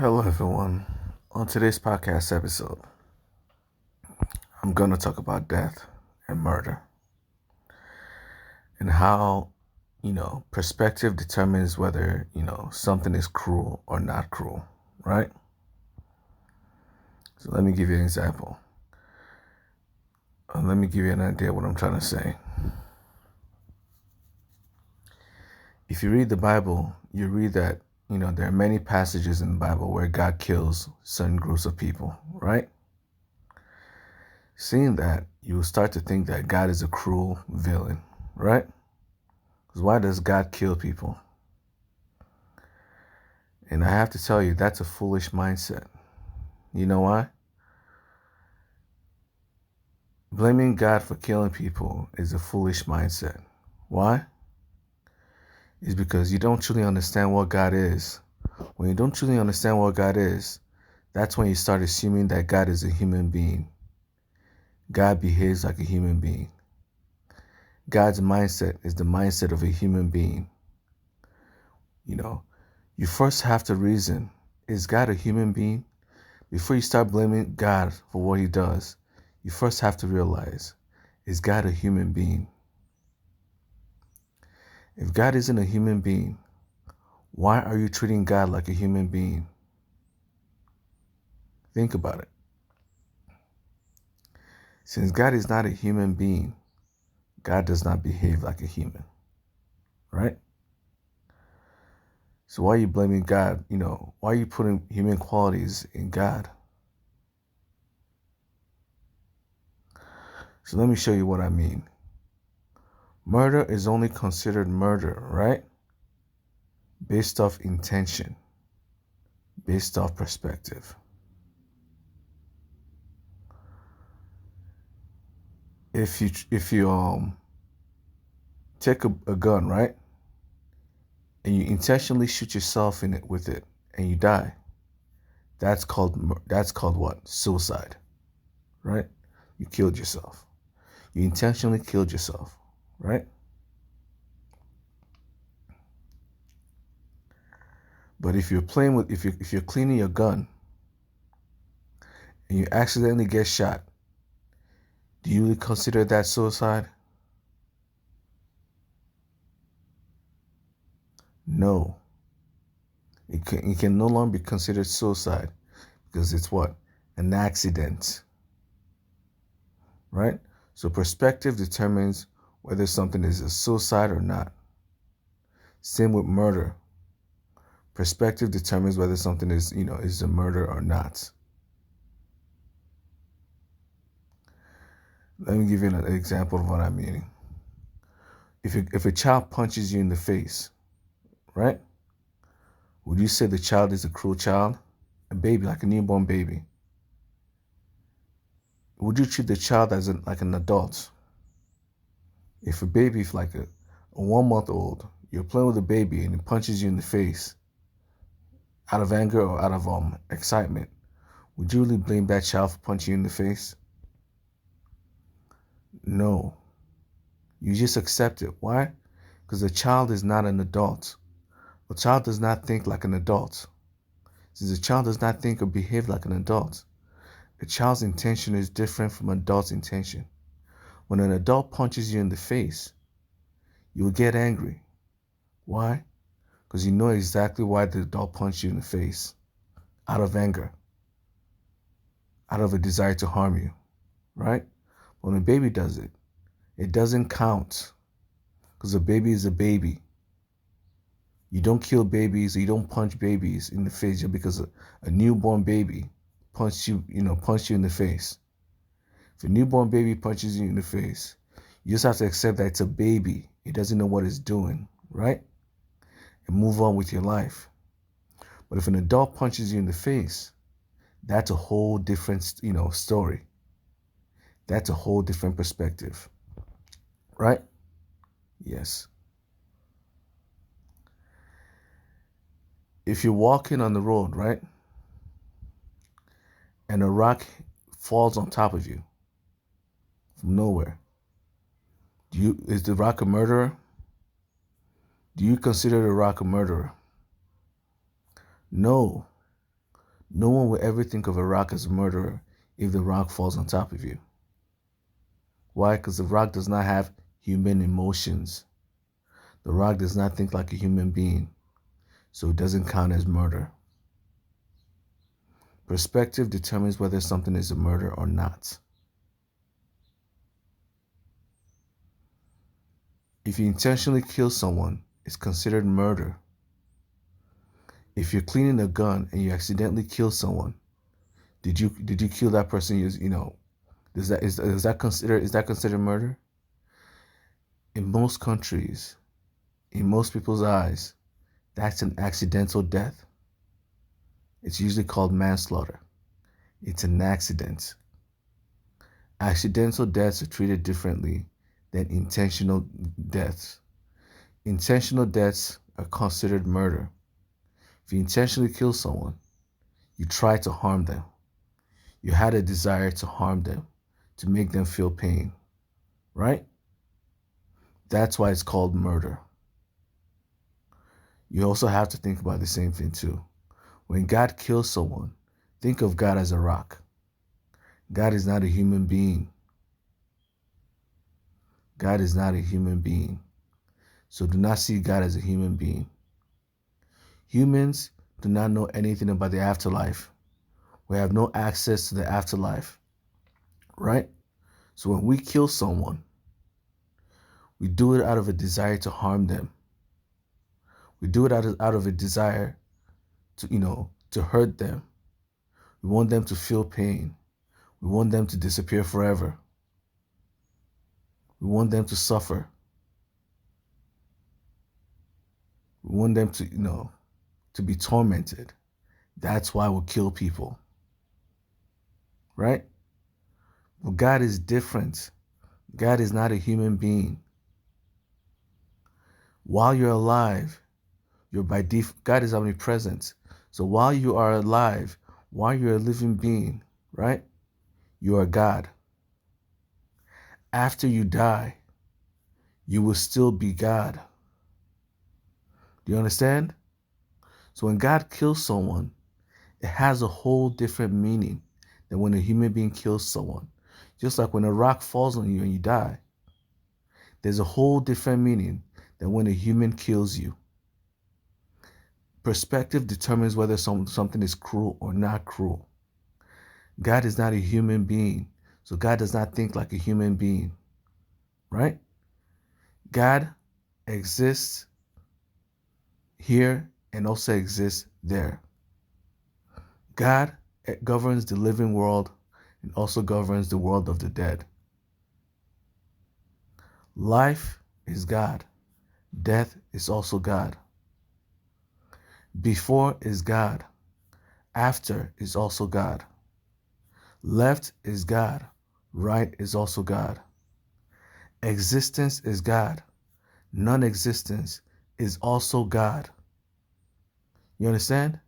Hello, everyone. On today's podcast episode, I'm going to talk about death and murder and how, perspective determines whether, something is cruel or not cruel, right? So let me give you an example. Let me give you an idea of what I'm trying to say. If you read the Bible, you read that, there are many passages in the Bible where God kills certain groups of people, right? Seeing that, you will start to think that God is a cruel villain, right? Because why does God kill people? And I have to tell you, that's a foolish mindset. You know why? Blaming God for killing people is a foolish mindset. Why? It's because you don't truly understand what God is. When you don't truly understand what God is, that's when you start assuming that God is a human being. God behaves like a human being. God's mindset is the mindset of a human being. You first have to reason, is God a human being? Before you start blaming God for what he does, you first have to realize, is God a human being? If God isn't a human being, why are you treating God like a human being? Think about it. Since God is not a human being, God does not behave like a human, right? So why are you blaming God? Why are you putting human qualities in God? So let me show you what I mean. Murder is only considered murder, right? Based off intention, based off perspective. If you take a gun, right, and you intentionally shoot yourself in it with it, and you die, that's called what? Suicide, right? You killed yourself. You intentionally killed yourself, right? But if you're cleaning your gun and you accidentally get shot, do you really consider that suicide? No. It can no longer be considered suicide because it's what? An accident, right? So perspective determines whether something is a suicide or not. Same with murder. Perspective determines whether something is a murder or not. Let me give you an example of what I'm meaning. If a child punches you in the face, right? Would you say the child is a cruel child? A baby, like a newborn baby. Would you treat the child as like an adult? If a baby is like a 1 month old, you're playing with a baby and it punches you in the face out of anger or out of excitement, would you really blame that child for punching you in the face? No. You just accept it. Why? Because the child is not an adult. A child does not think like an adult. Since a child does not think or behave like an adult, a child's intention is different from an adult's intention. When an adult punches you in the face, you will get angry. Why? Because you know exactly why the adult punched you in the face. Out of anger. Out of a desire to harm you. Right? When a baby does it, it doesn't count. Because a baby is a baby. You don't kill babies, or you don't punch babies in the face just because a newborn baby punched you in the face. If a newborn baby punches you in the face, you just have to accept that it's a baby. It doesn't know what it's doing, right? And move on with your life. But if an adult punches you in the face, that's a whole different, story. That's a whole different perspective, right? Yes. If you're walking on the road, right, and a rock falls on top of you from nowhere, is the rock a murderer? Do you consider the rock a murderer? No. No one will ever think of a rock as a murderer if the rock falls on top of you. Why? Because the rock does not have human emotions. The rock does not think like a human being, so it doesn't count as murder. Perspective determines whether something is a murder or not. If you intentionally kill someone, it's considered murder. If you're cleaning a gun and you accidentally kill someone, did you kill that person? Is that considered murder? In most countries, in most people's eyes, that's an accidental death. It's usually called manslaughter. It's an accident. Accidental deaths are treated differently than intentional deaths. Intentional deaths are considered murder. If you intentionally kill someone, you try to harm them. You had a desire to harm them, to make them feel pain, right? That's why it's called murder. You also have to think about the same thing too. When God kills someone, think of God as a rock. God is not a human being. God is not a human being. So do not see God as a human being. Humans do not know anything about the afterlife. We have no access to the afterlife, right? So when we kill someone, we do it out of a desire to harm them. We do it out of a desire to hurt them. We want them to feel pain. We want them to disappear forever. We want them to suffer. We want them to be tormented. That's why we kill people. Right? But God is different. God is not a human being. While you're alive, you're by default, God is omnipresent. So while you are alive, while you're a living being, right? You are God. After you die, you will still be God. Do you understand? So when God kills someone, it has a whole different meaning than when a human being kills someone. Just like when a rock falls on you and you die, there's a whole different meaning than when a human kills you. Perspective determines whether something is cruel or not cruel. God is not a human being, so God does not think like a human being, right? God exists here and also exists there. God governs the living world and also governs the world of the dead. Life is God. Death is also God. Before is God. After is also God. Left is God. Right is also God. Existence is God. Non-existence is also God. You understand?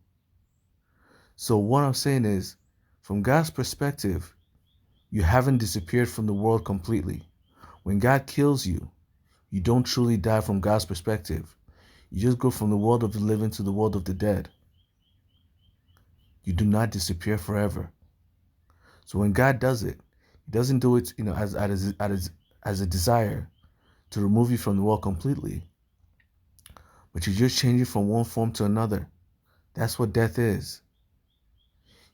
So what I'm saying is, from God's perspective, you haven't disappeared from the world completely. When God kills you, you don't truly die from God's perspective. You just go from the world of the living to the world of the dead. You do not disappear forever. So when God does it, He doesn't do it, as a desire to remove you from the world completely, but you just change it from one form to another. That's what death is.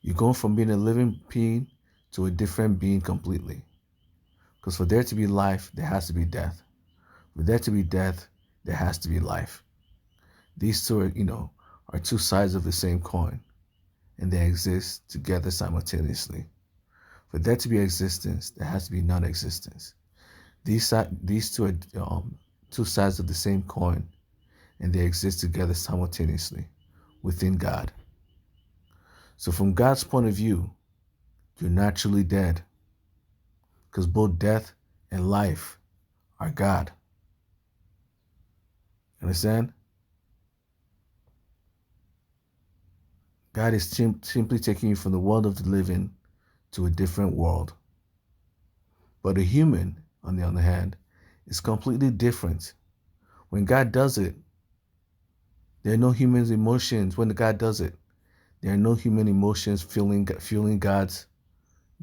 You're going from being a living being to a different being completely. Because for there to be life, there has to be death. For there to be death, there has to be life. These two are two sides of the same coin, and they exist together simultaneously. For there to be existence, there has to be non-existence. These two are two sides of the same coin, and they exist together simultaneously within God. So from God's point of view, you're naturally dead, because both death and life are God. Understand? God is simply taking you from the world of the living to a different world. But a human, on the other hand, is completely different. When God does it, there are no human emotions when God does it. There are no human emotions fueling God's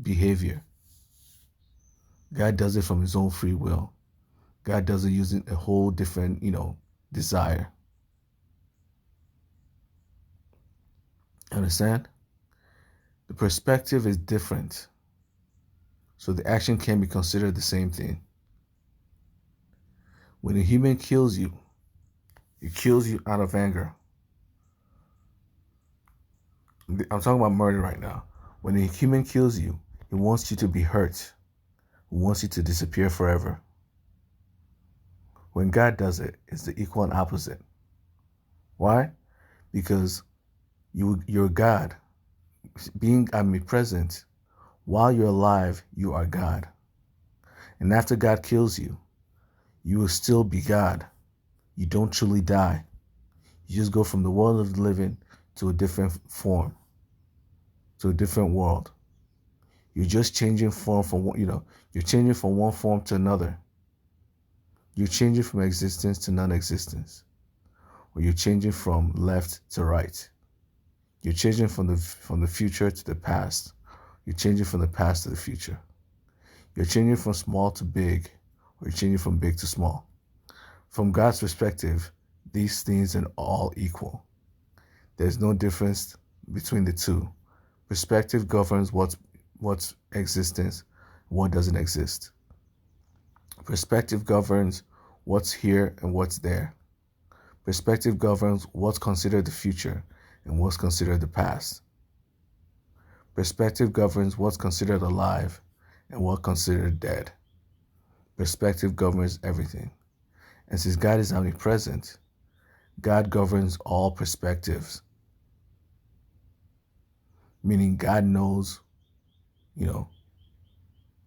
behavior. God does it from his own free will. God does it using a whole different, desire. Understand? The perspective is different. So the action can be considered the same thing. When a human kills you, it kills you out of anger. I'm talking about murder right now. When a human kills you, he wants you to be hurt. He wants you to disappear forever. When God does it, it's the equal and opposite. Why? Because you're God. Being omnipresent, while you're alive, you are God. And after God kills you, you will still be God. You don't truly die. You just go from the world of the living to a different form, to a different world. You're just changing form from you're changing from one form to another. You're changing from existence to non-existence. Or you're changing from left to right. You're changing from the future to the past. You're changing from the past to the future. You're changing from small to big, or you're changing from big to small. From God's perspective, these things are all equal. There's no difference between the two. Perspective governs what's existence, what doesn't exist. Perspective governs what's here and what's there. Perspective governs what's considered the future and what's considered the past. Perspective governs what's considered alive and what's considered dead. Perspective governs everything. And since God is omnipresent, God governs all perspectives. Meaning God knows,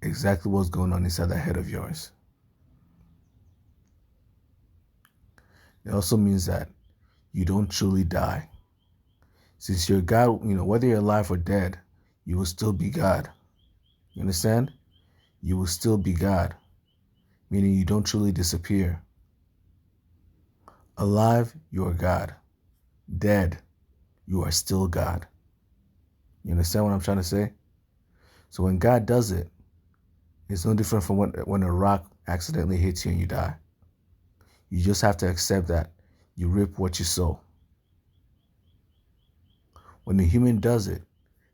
exactly what's going on inside the head of yours. It also means that you don't truly die. Since you're God, whether you're alive or dead, you will still be God. You understand? You will still be God, meaning you don't truly disappear. Alive, you are God. Dead, you are still God. You understand what I'm trying to say? So when God does it, it's no different from when a rock accidentally hits you and you die. You just have to accept that you reap what you sow. When the human does it,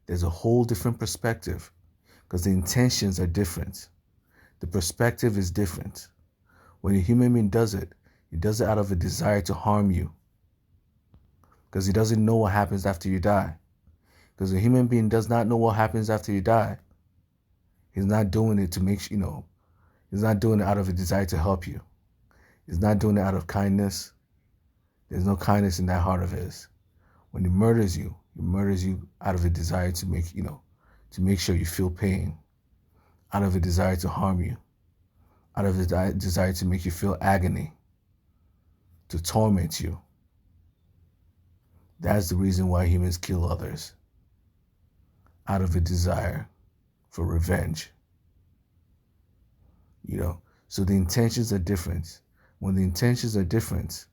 there's a whole different perspective because the intentions are different. The perspective is different. When a human being does it, he does it out of a desire to harm you because he doesn't know what happens after you die. Because a human being does not know what happens after you die. He's not doing it to make he's not doing it out of a desire to help you. He's not doing it out of kindness. There's no kindness in that heart of his. When he murders you out of a desire to make sure you feel pain, out of a desire to harm you, out of a desire to make you feel agony, to torment you. That's the reason why humans kill others, out of a desire for revenge. So the intentions are different. When the intentions are different,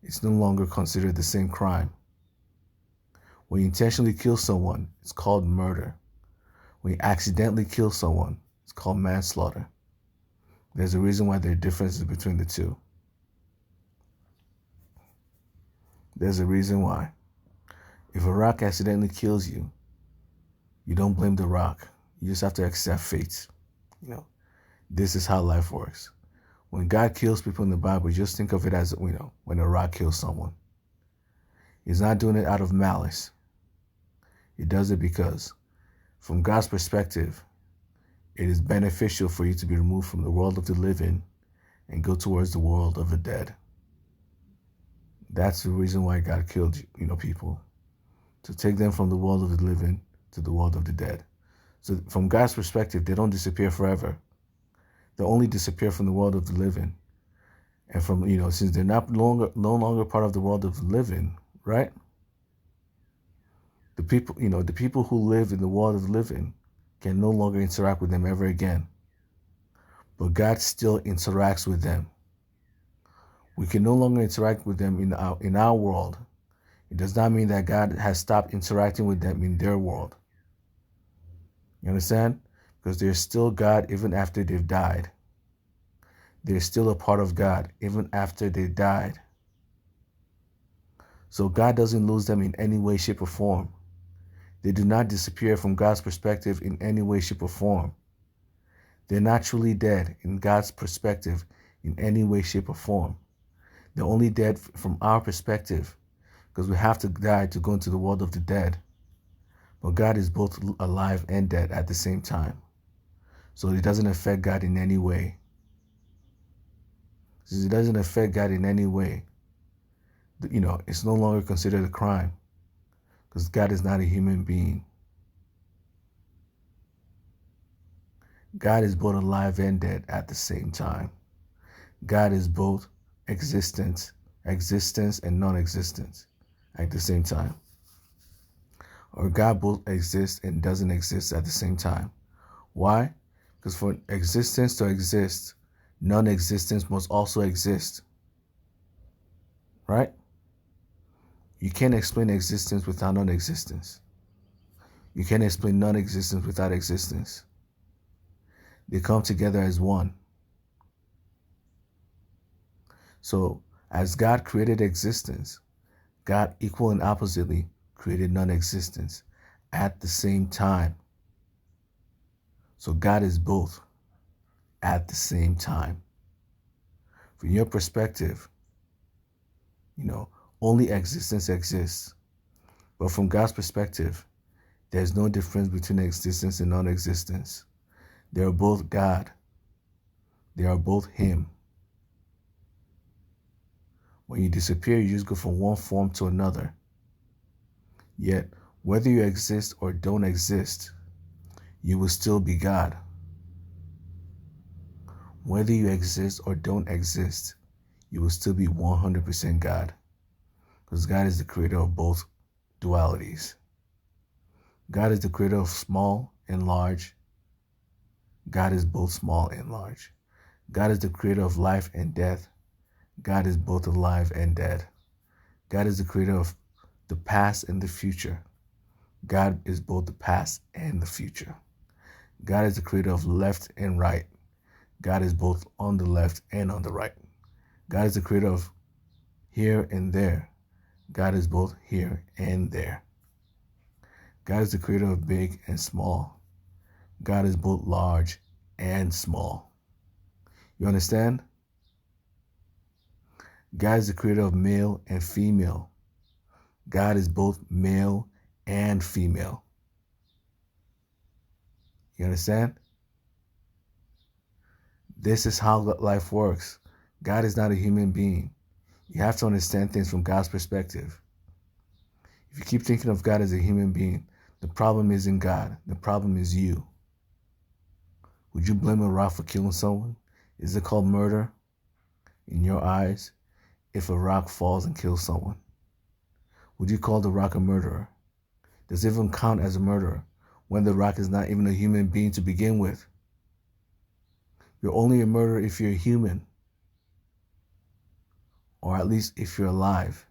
it's no longer considered the same crime. When you intentionally kill someone, it's called murder. When you accidentally kill someone, it's called manslaughter. There's a reason why there are differences between the two. There's a reason why. If a rock accidentally kills you, you don't blame the rock. You just have to accept fate. This is how life works. When God kills people in the Bible, just think of it as, when a rock kills someone. He's not doing it out of malice. He does it because, from God's perspective, it is beneficial for you to be removed from the world of the living and go towards the world of the dead. That's the reason why God killed, people. To take them from the world of the living to the world of the dead. So from God's perspective, they don't disappear forever. They only disappear from the world of the living. And from, since they're no longer part of the world of the living, right? The people who live in the world of the living can no longer interact with them ever again. But God still interacts with them. We can no longer interact with them in our world. It does not mean that God has stopped interacting with them in their world. You understand? Because they're still God even after they've died. They're still a part of God even after they died. So God doesn't lose them in any way, shape, or form. They do not disappear from God's perspective in any way, shape, or form. They're not truly dead in God's perspective in any way, shape, or form. They're only dead from our perspective because we have to die to go into the world of the dead. But God is both alive and dead at the same time. So it doesn't affect God in any way. Since it doesn't affect God in any way, it's no longer considered a crime because God is not a human being. God is both alive and dead at the same time. God is both existence and non-existence at the same time. Or God both exists and doesn't exist at the same time. Why? Because for existence to exist, non-existence must also exist. Right? You can't explain existence without non-existence. You can't explain non-existence without existence. They come together as one. So, as God created existence, God equal and oppositely created non-existence at the same time. So God is both at the same time. From your perspective, only existence exists. But from God's perspective, there's no difference between existence and non-existence. They are both God. They are both Him. When you disappear, you just go from one form to another. Yet, whether you exist or don't exist, you will still be God. Whether you exist or don't exist, you will still be 100% God. Because God is the creator of both dualities. God is the creator of small and large. God is both small and large. God is the creator of life and death. God is both alive and dead. God is the creator of the past and the future. God is both the past and the future. God is the creator of left and right. God is both on the left and on the right. God is the creator of here and there. God is both here and there. God is the creator of big and small. God is both large and small. You understand? God is the creator of male and female. God is both male and female. You understand? This is how life works. God is not a human being. You have to understand things from God's perspective. If you keep thinking of God as a human being, the problem isn't God. The problem is you. Would you blame a rock for killing someone? Is it called murder in your eyes if a rock falls and kills someone? Would you call the rock a murderer? Does it even count as a murderer when the rock is not even a human being to begin with? You're only a murderer if you're human, or at least if you're alive.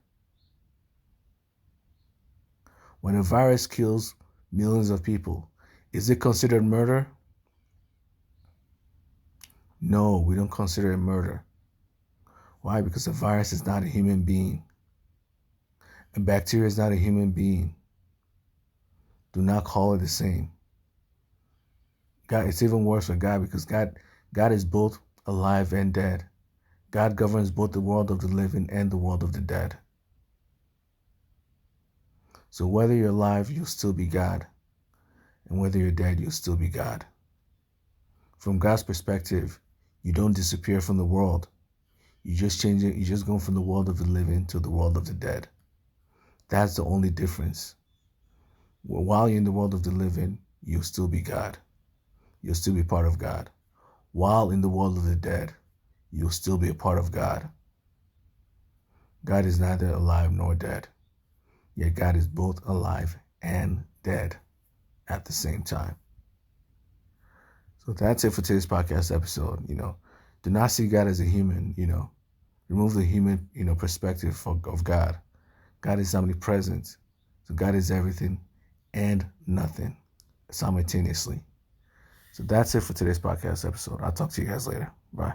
When a virus kills millions of people, is it considered murder? No, we don't consider it murder. Why? Because a virus is not a human being. A bacteria is not a human being. Do not call it the same. God, it's even worse for God because God is both alive and dead. God governs both the world of the living and the world of the dead. So whether you're alive, you'll still be God. And whether you're dead, you'll still be God. From God's perspective, you don't disappear from the world. You just change it. You just go from the world of the living to the world of the dead. That's the only difference. While you're in the world of the living, you'll still be God. You'll still be part of God. While in the world of the dead, you'll still be a part of God. God is neither alive nor dead. Yet God is both alive and dead at the same time. So that's it for today's podcast episode. Do not see God as a human, remove the human, perspective of God. God is omnipresent. So God is everything and nothing simultaneously. So that's it for today's podcast episode. I'll talk to you guys later. Bye.